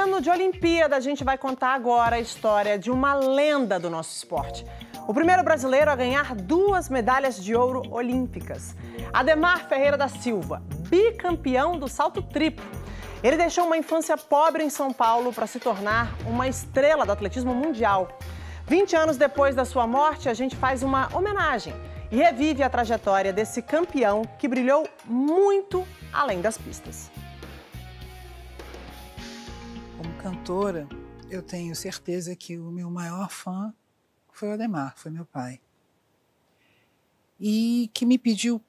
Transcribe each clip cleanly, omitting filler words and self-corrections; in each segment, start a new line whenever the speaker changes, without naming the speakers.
Ano de Olimpíada, a gente vai contar agora a história de uma lenda do nosso esporte. O primeiro brasileiro a ganhar 2 medalhas de ouro olímpicas. Ademar Ferreira da Silva, bicampeão do salto triplo. Ele deixou uma infância pobre em São Paulo para se tornar uma estrela do atletismo mundial. 20 anos depois da sua morte, a gente faz uma homenagem e revive a trajetória desse campeão que brilhou muito além das pistas.
Como cantora, eu tenho certeza que o meu maior fã foi o Ademar, foi meu pai. E que me pediu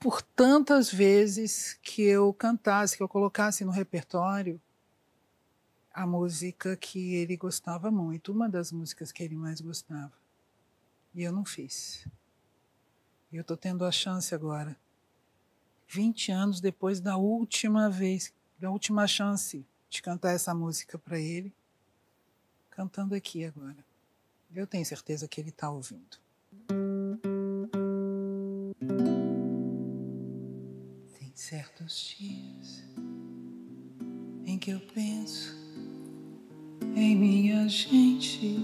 por tantas vezes que eu cantasse, que eu colocasse no repertório a música que ele gostava muito, uma das músicas que ele mais gostava. E eu não fiz. E eu estou tendo a chance agora, 20 anos depois da última vez, da última chance de cantar essa música para ele, cantando aqui agora. Eu tenho certeza que ele está ouvindo. Tem certos dias em que eu penso em minha gente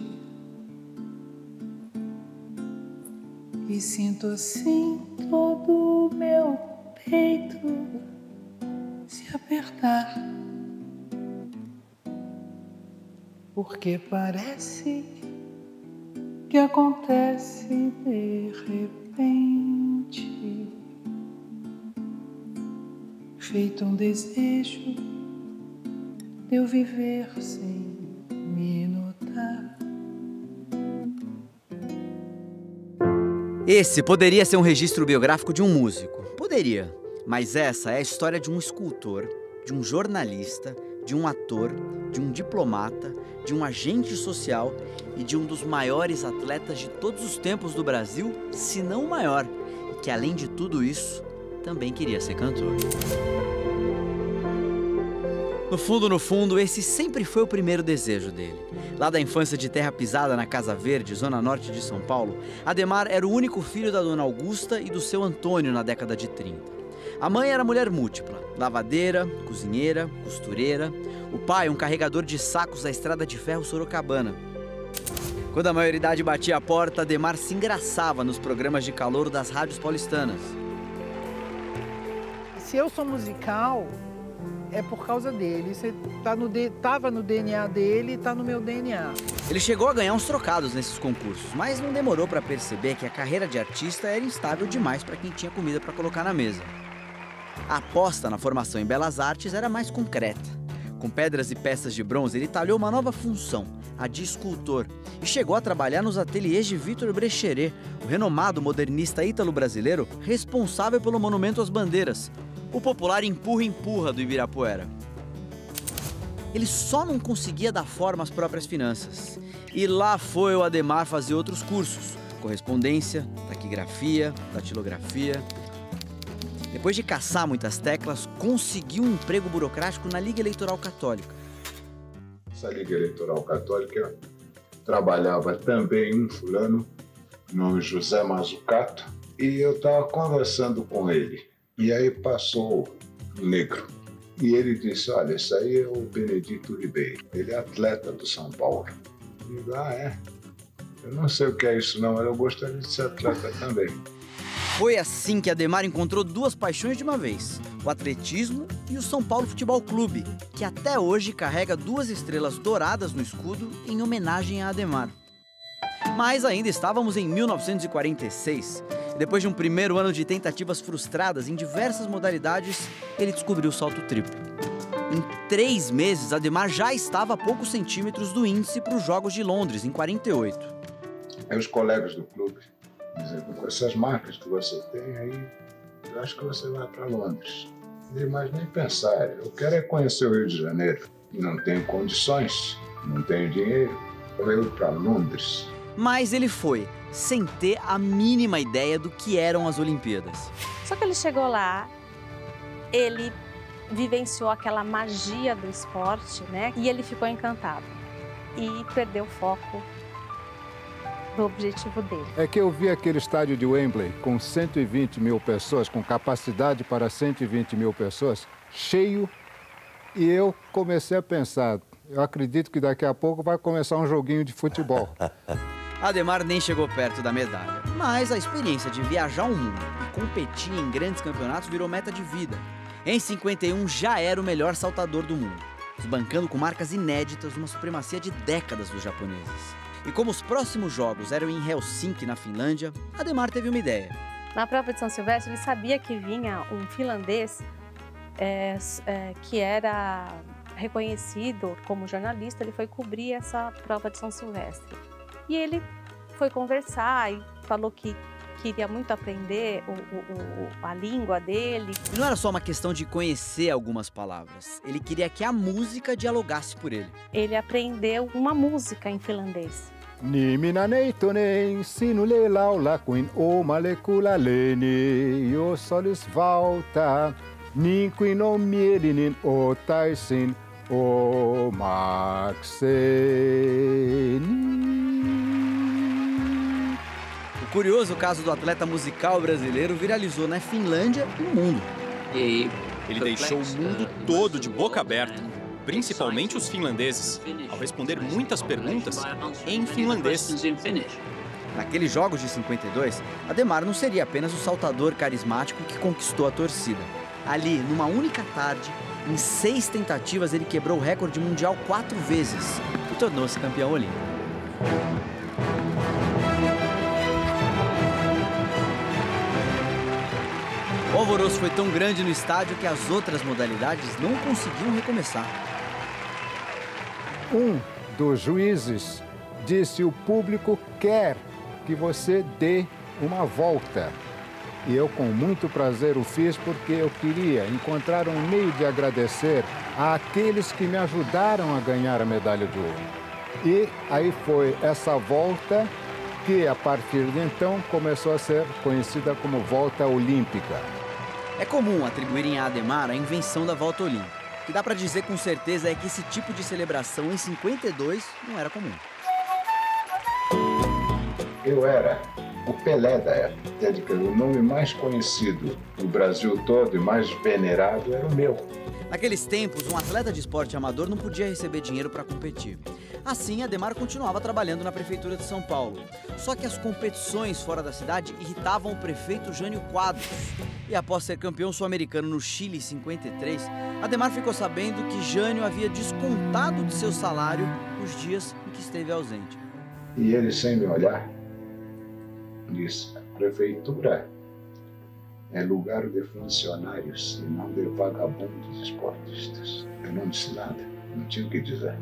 e sinto assim todo o meu peito se apertar. Porque parece que acontece de repente, feito um desejo de eu viver sem me notar.
Esse poderia ser um registro biográfico de um músico. Poderia. Mas essa é a história de um escultor, de um jornalista, de um ator, de um diplomata, de um agente social e de um dos maiores atletas de todos os tempos do Brasil, se não o maior, e que além de tudo isso, também queria ser cantor. No fundo, esse sempre foi o primeiro desejo dele. Lá da infância de terra pisada na Casa Verde, zona norte de São Paulo, Ademar era o único filho da dona Augusta e do seu Antônio na década de 30. A mãe era mulher múltipla, lavadeira, cozinheira, costureira. O pai, um carregador de sacos da estrada de ferro Sorocabana. Quando a maioridade batia a porta, Ademar se engraçava nos programas de calouro das rádios paulistanas.
Se eu sou musical, é por causa dele. Isso estava no DNA dele e está no meu DNA.
Ele chegou a ganhar uns trocados nesses concursos, mas não demorou para perceber que a carreira de artista era instável demais para quem tinha comida para colocar na mesa. A aposta na formação em belas artes era mais concreta. Com pedras e peças de bronze, ele talhou uma nova função, a de escultor, e chegou a trabalhar nos ateliês de Victor Brecheret, o renomado modernista ítalo-brasileiro responsável pelo Monumento às Bandeiras, o popular empurra-empurra do Ibirapuera. Ele só não conseguia dar forma às próprias finanças. E lá foi o Ademar fazer outros cursos, correspondência, taquigrafia, datilografia. Depois de caçar muitas teclas, conseguiu um emprego burocrático na Liga Eleitoral Católica.
Essa Liga Eleitoral Católica trabalhava também um fulano, nome José Mazzucato, e eu estava conversando com ele. E aí passou um negro. E ele disse, olha, esse aí é o Benedito Ribeiro. Ele é atleta do São Paulo. Eu digo, é? Eu não sei o que é isso não, mas eu gostaria de ser atleta também.
Foi assim que Ademar encontrou 2 paixões de uma vez, o atletismo e o São Paulo Futebol Clube, que até hoje carrega 2 estrelas douradas no escudo em homenagem a Ademar. Mas ainda estávamos em 1946, e depois de um primeiro ano de tentativas frustradas em diversas modalidades, ele descobriu o salto triplo. Em 3 meses, Ademar já estava a poucos centímetros do índice para os Jogos de Londres, em 48.
Aí os colegas do clube dizem, com essas marcas que você tem aí, eu acho que você vai para Londres. Mas nem pensar, eu quero é conhecer o Rio de Janeiro. Não tenho condições, não tenho dinheiro, eu ir para Londres.
Mas ele foi, sem ter a mínima ideia do que eram as Olimpíadas.
Só que ele chegou lá, ele vivenciou aquela magia do esporte, né? E ele ficou encantado e perdeu o foco do objetivo dele.
É que eu vi aquele estádio de Wembley com 120 mil pessoas, com capacidade para 120 mil pessoas, cheio, E eu comecei a pensar, eu acredito que daqui a pouco vai começar um joguinho de futebol.
Ademar nem chegou perto da medalha, mas a experiência de viajar o mundo e competir em grandes campeonatos virou meta de vida. Em 51 já era o melhor saltador do mundo, desbancando com marcas inéditas uma supremacia de décadas dos japoneses. E como os próximos jogos eram em Helsinki, na Finlândia, Ademar teve uma ideia.
Na prova de São Silvestre, ele sabia que vinha um finlandês que era reconhecido como jornalista. Ele foi cobrir essa prova de São Silvestre. E ele foi conversar e falou que queria muito aprender a língua dele.
E não era só uma questão de conhecer algumas palavras. Ele queria que a música dialogasse por ele.
Ele aprendeu uma música em finlandês.
Ni minä neitonen sinulle laula kuin omalle kulaleni, jos olis valta, niin kuin on mieli, niin ottaisin omakseni.
O curioso caso do atleta musical brasileiro viralizou na Finlândia e no mundo.
Ele deixou o mundo todo de boca aberta, principalmente os finlandeses, ao responder muitas perguntas em finlandês.
Naqueles Jogos de 52, Ademar não seria apenas o saltador carismático que conquistou a torcida. Ali, numa única tarde, em 6 tentativas, ele quebrou o recorde mundial 4 vezes e tornou-se campeão olímpico. O alvoroço foi tão grande no estádio que as outras modalidades não conseguiam recomeçar.
Um dos juízes disse: o público quer que você dê uma volta. E eu, com muito prazer, o fiz porque eu queria encontrar um meio de agradecer àqueles que me ajudaram a ganhar a medalha de ouro. E aí foi essa volta que, a partir de então, começou a ser conhecida como Volta Olímpica.
É comum atribuírem a Ademar a invenção da volta olímpica. O que dá pra dizer com certeza é que esse tipo de celebração em 52 não era comum.
Eu era o Pelé da época. Quer dizer, o nome mais conhecido no Brasil todo e mais venerado era o meu.
Naqueles tempos, um atleta de esporte amador não podia receber dinheiro para competir. Assim, Ademar continuava trabalhando na prefeitura de São Paulo. Só que as competições fora da cidade irritavam o prefeito Jânio Quadros. E após ser campeão sul-americano no Chile em 53, Ademar ficou sabendo que Jânio havia descontado de seu salário os dias em que esteve ausente.
E ele, sem me olhar, disse: a prefeitura é lugar de funcionários e não de vagabundos esportistas. Eu não disse nada, não tinha o que dizer.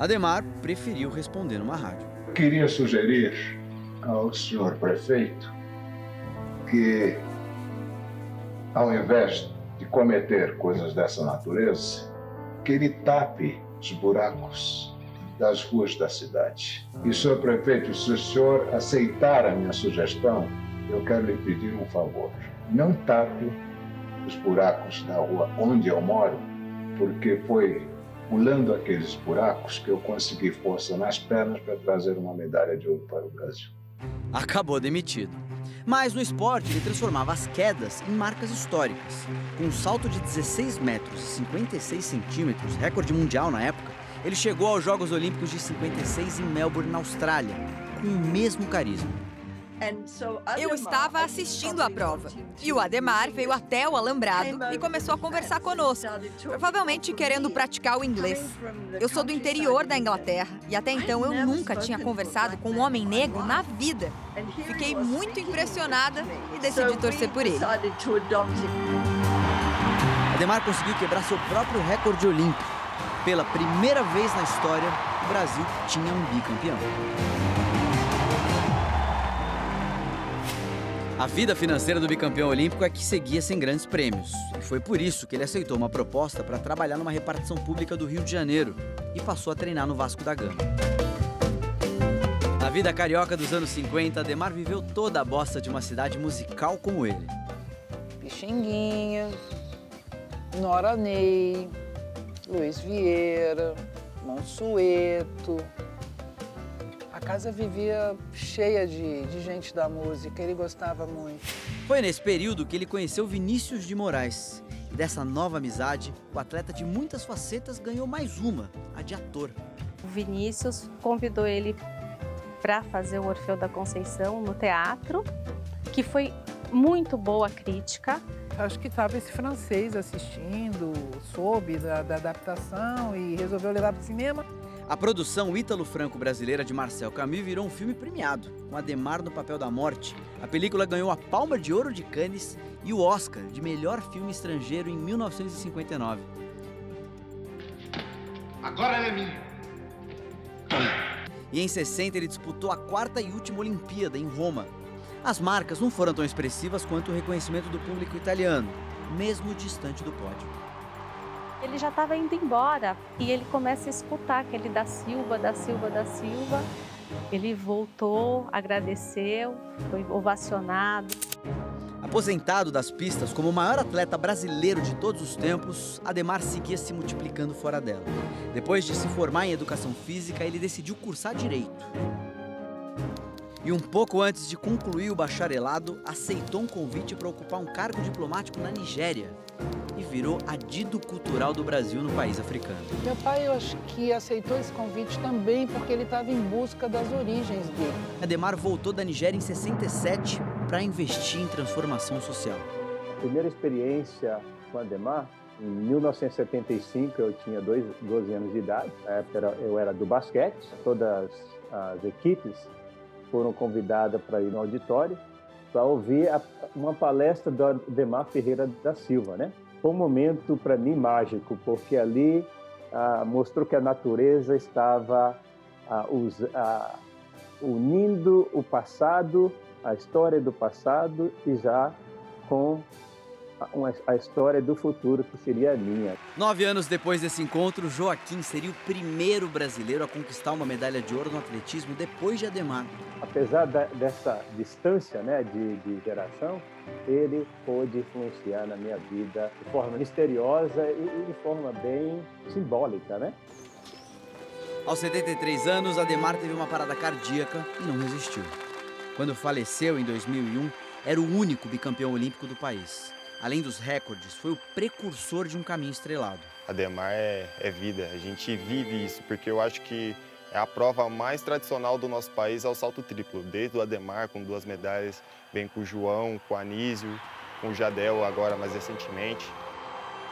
Ademar preferiu responder numa rádio.
Eu queria sugerir ao senhor prefeito que, ao invés de cometer coisas dessa natureza, que ele tape os buracos das ruas da cidade. E, senhor prefeito, se o senhor aceitar a minha sugestão, eu quero lhe pedir um favor. Não tape os buracos da rua onde eu moro, porque foi pulando aqueles buracos que eu consegui força nas pernas para trazer uma medalha de ouro para o Brasil.
Acabou demitido. Mas no esporte ele transformava as quedas em marcas históricas. Com um salto de 16 metros e 56 centímetros, recorde mundial na época, ele chegou aos Jogos Olímpicos de 56 em Melbourne, na Austrália, com o mesmo carisma.
Eu estava assistindo à prova e o Ademar veio até o alambrado e começou a conversar conosco, provavelmente querendo praticar o inglês. Eu sou do interior da Inglaterra e até então eu nunca tinha conversado com um homem negro na vida. Fiquei muito impressionada e decidi torcer por ele.
Ademar conseguiu quebrar seu próprio recorde olímpico. Pela primeira vez na história, o Brasil tinha um bicampeão. A vida financeira do bicampeão olímpico é que seguia sem grandes prêmios. E foi por isso que ele aceitou uma proposta para trabalhar numa repartição pública do Rio de Janeiro e passou a treinar no Vasco da Gama. Na vida carioca dos anos 50, Ademar viveu toda a bossa de uma cidade musical como ele.
Pixinguinha, Nora Ney, Luiz Vieira, Monsueto. A casa vivia cheia de gente da música, ele gostava muito.
Foi nesse período que ele conheceu Vinícius de Moraes. E dessa nova amizade, o atleta de muitas facetas ganhou mais uma, a de ator.
O Vinícius convidou ele para fazer o Orfeu da Conceição no teatro, que foi muito boa a crítica.
Acho que estava esse francês assistindo, soube da adaptação e resolveu levar para o cinema.
A produção ítalo-franco-brasileira de Marcel Camus virou um filme premiado, com Adhemar no papel da morte. A película ganhou a Palma de Ouro de Cannes e o Oscar de melhor filme estrangeiro em 1959.
Agora ela é minha.
E em 60 ele disputou a 4ª e última Olimpíada, em Roma. As marcas não foram tão expressivas quanto o reconhecimento do público italiano, mesmo distante do pódio.
Ele já estava indo embora e ele começa a escutar aquele da Silva. Ele voltou, agradeceu, foi ovacionado.
Aposentado das pistas como o maior atleta brasileiro de todos os tempos, Adhemar seguia se multiplicando fora dela. Depois de se formar em educação física, ele decidiu cursar direito. E um pouco antes de concluir o bacharelado, aceitou um convite para ocupar um cargo diplomático na Nigéria e virou adido cultural do Brasil no país africano.
Meu pai, eu acho que aceitou esse convite também porque ele estava em busca das origens dele.
Adhemar voltou da Nigéria em 67 para investir em transformação social.
Primeira experiência com Adhemar, em 1975, eu tinha 12 anos de idade. Na época eu era do basquete, todas as equipes foram convidadas para ir no auditório para ouvir uma palestra do Adhemar Ferreira da Silva, né? Foi um momento para mim mágico, porque ali mostrou que a natureza estava unindo o passado, a história do passado e já com a história do futuro, que seria a minha.
9 anos depois desse encontro, Joaquim seria o primeiro brasileiro a conquistar uma medalha de ouro no atletismo depois de Adhemar.
Apesar dessa distância, né, de geração, ele pôde influenciar na minha vida de forma misteriosa e de forma bem simbólica, né?
Aos 73 anos, Adhemar teve uma parada cardíaca e não resistiu. Quando faleceu em 2001, era o único bicampeão olímpico do país. Além dos recordes, foi o precursor de um caminho estrelado.
Adhemar é vida, a gente vive isso, porque eu acho que é a prova mais tradicional do nosso país é o salto triplo. Desde o Adhemar, com 2 medalhas, vem com o João, com o Anísio, com o Jadel agora mais recentemente.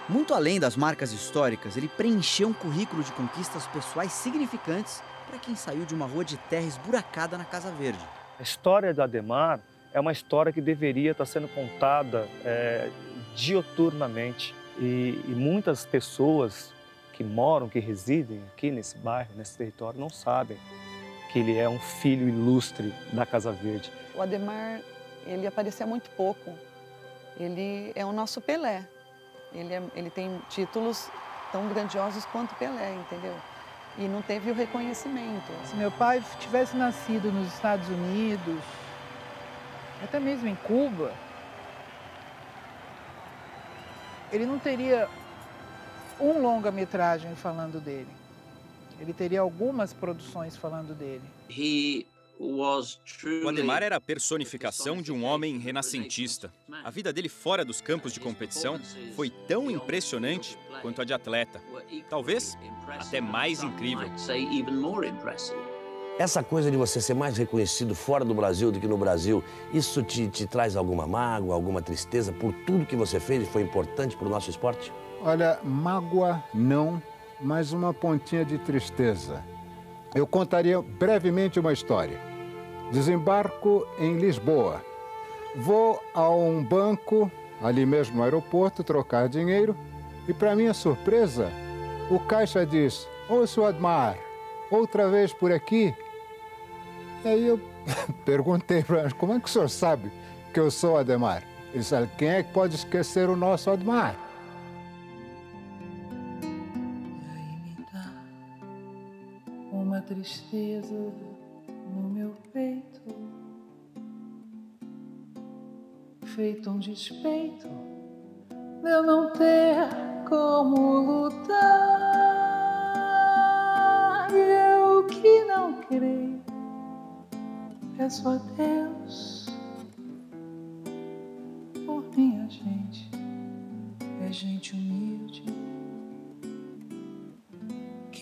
Muito além das marcas históricas, ele preencheu um currículo de conquistas pessoais significantes para quem saiu de uma rua de terra esburacada na Casa Verde.
A história do Adhemar é uma história que deveria estar sendo contada dioturnamente. E muitas pessoas que moram, que residem aqui nesse bairro, nesse território, não sabem que ele é um filho ilustre da Casa Verde.
O Adhemar, ele aparecia muito pouco. Ele é o nosso Pelé. Ele tem títulos tão grandiosos quanto Pelé, entendeu? E não teve o reconhecimento.
Se meu pai tivesse nascido nos Estados Unidos, até mesmo em Cuba, ele não teria um longa-metragem falando dele. Ele teria algumas produções falando dele.
O Adhemar era a personificação de um homem renascentista. A vida dele fora dos campos de competição foi tão impressionante quanto a de atleta. Talvez até mais incrível.
Essa coisa de você ser mais reconhecido fora do Brasil do que no Brasil, isso te traz alguma mágoa, alguma tristeza por tudo que você fez e foi importante para o nosso esporte?
Olha, mágoa não, mas uma pontinha de tristeza. Eu contaria brevemente uma história. Desembarco em Lisboa. Vou a um banco, ali mesmo no aeroporto, trocar dinheiro e, para minha surpresa, o caixa diz: "Ô, Sr. Adhemar, outra vez por aqui?" E aí eu perguntei para ele: "Como é que o senhor sabe que eu sou Adhemar?" Ele disse: "Quem é que pode esquecer o nosso Adhemar?"
Uma tristeza no meu peito, feito um despeito de eu não ter como lutar. E eu que não creio, peço a Deus por minha gente, é gente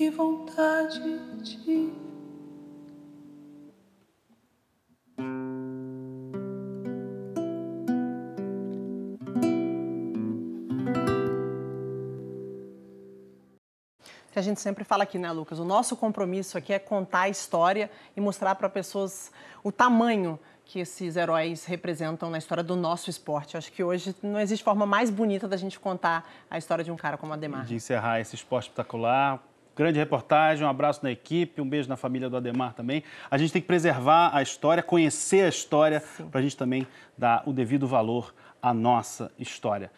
que vontade de...
Que a gente sempre fala aqui, né, Lucas? O nosso compromisso aqui é contar a história e mostrar para pessoas o tamanho que esses heróis representam na história do nosso esporte. Eu acho que hoje não existe forma mais bonita da gente contar a história de um cara como o Ademar.
De encerrar esse esporte espetacular. Grande reportagem, um abraço na equipe, um beijo na família do Ademar também. A gente tem que preservar a história, conhecer a história, para a gente também dar o devido valor à nossa história.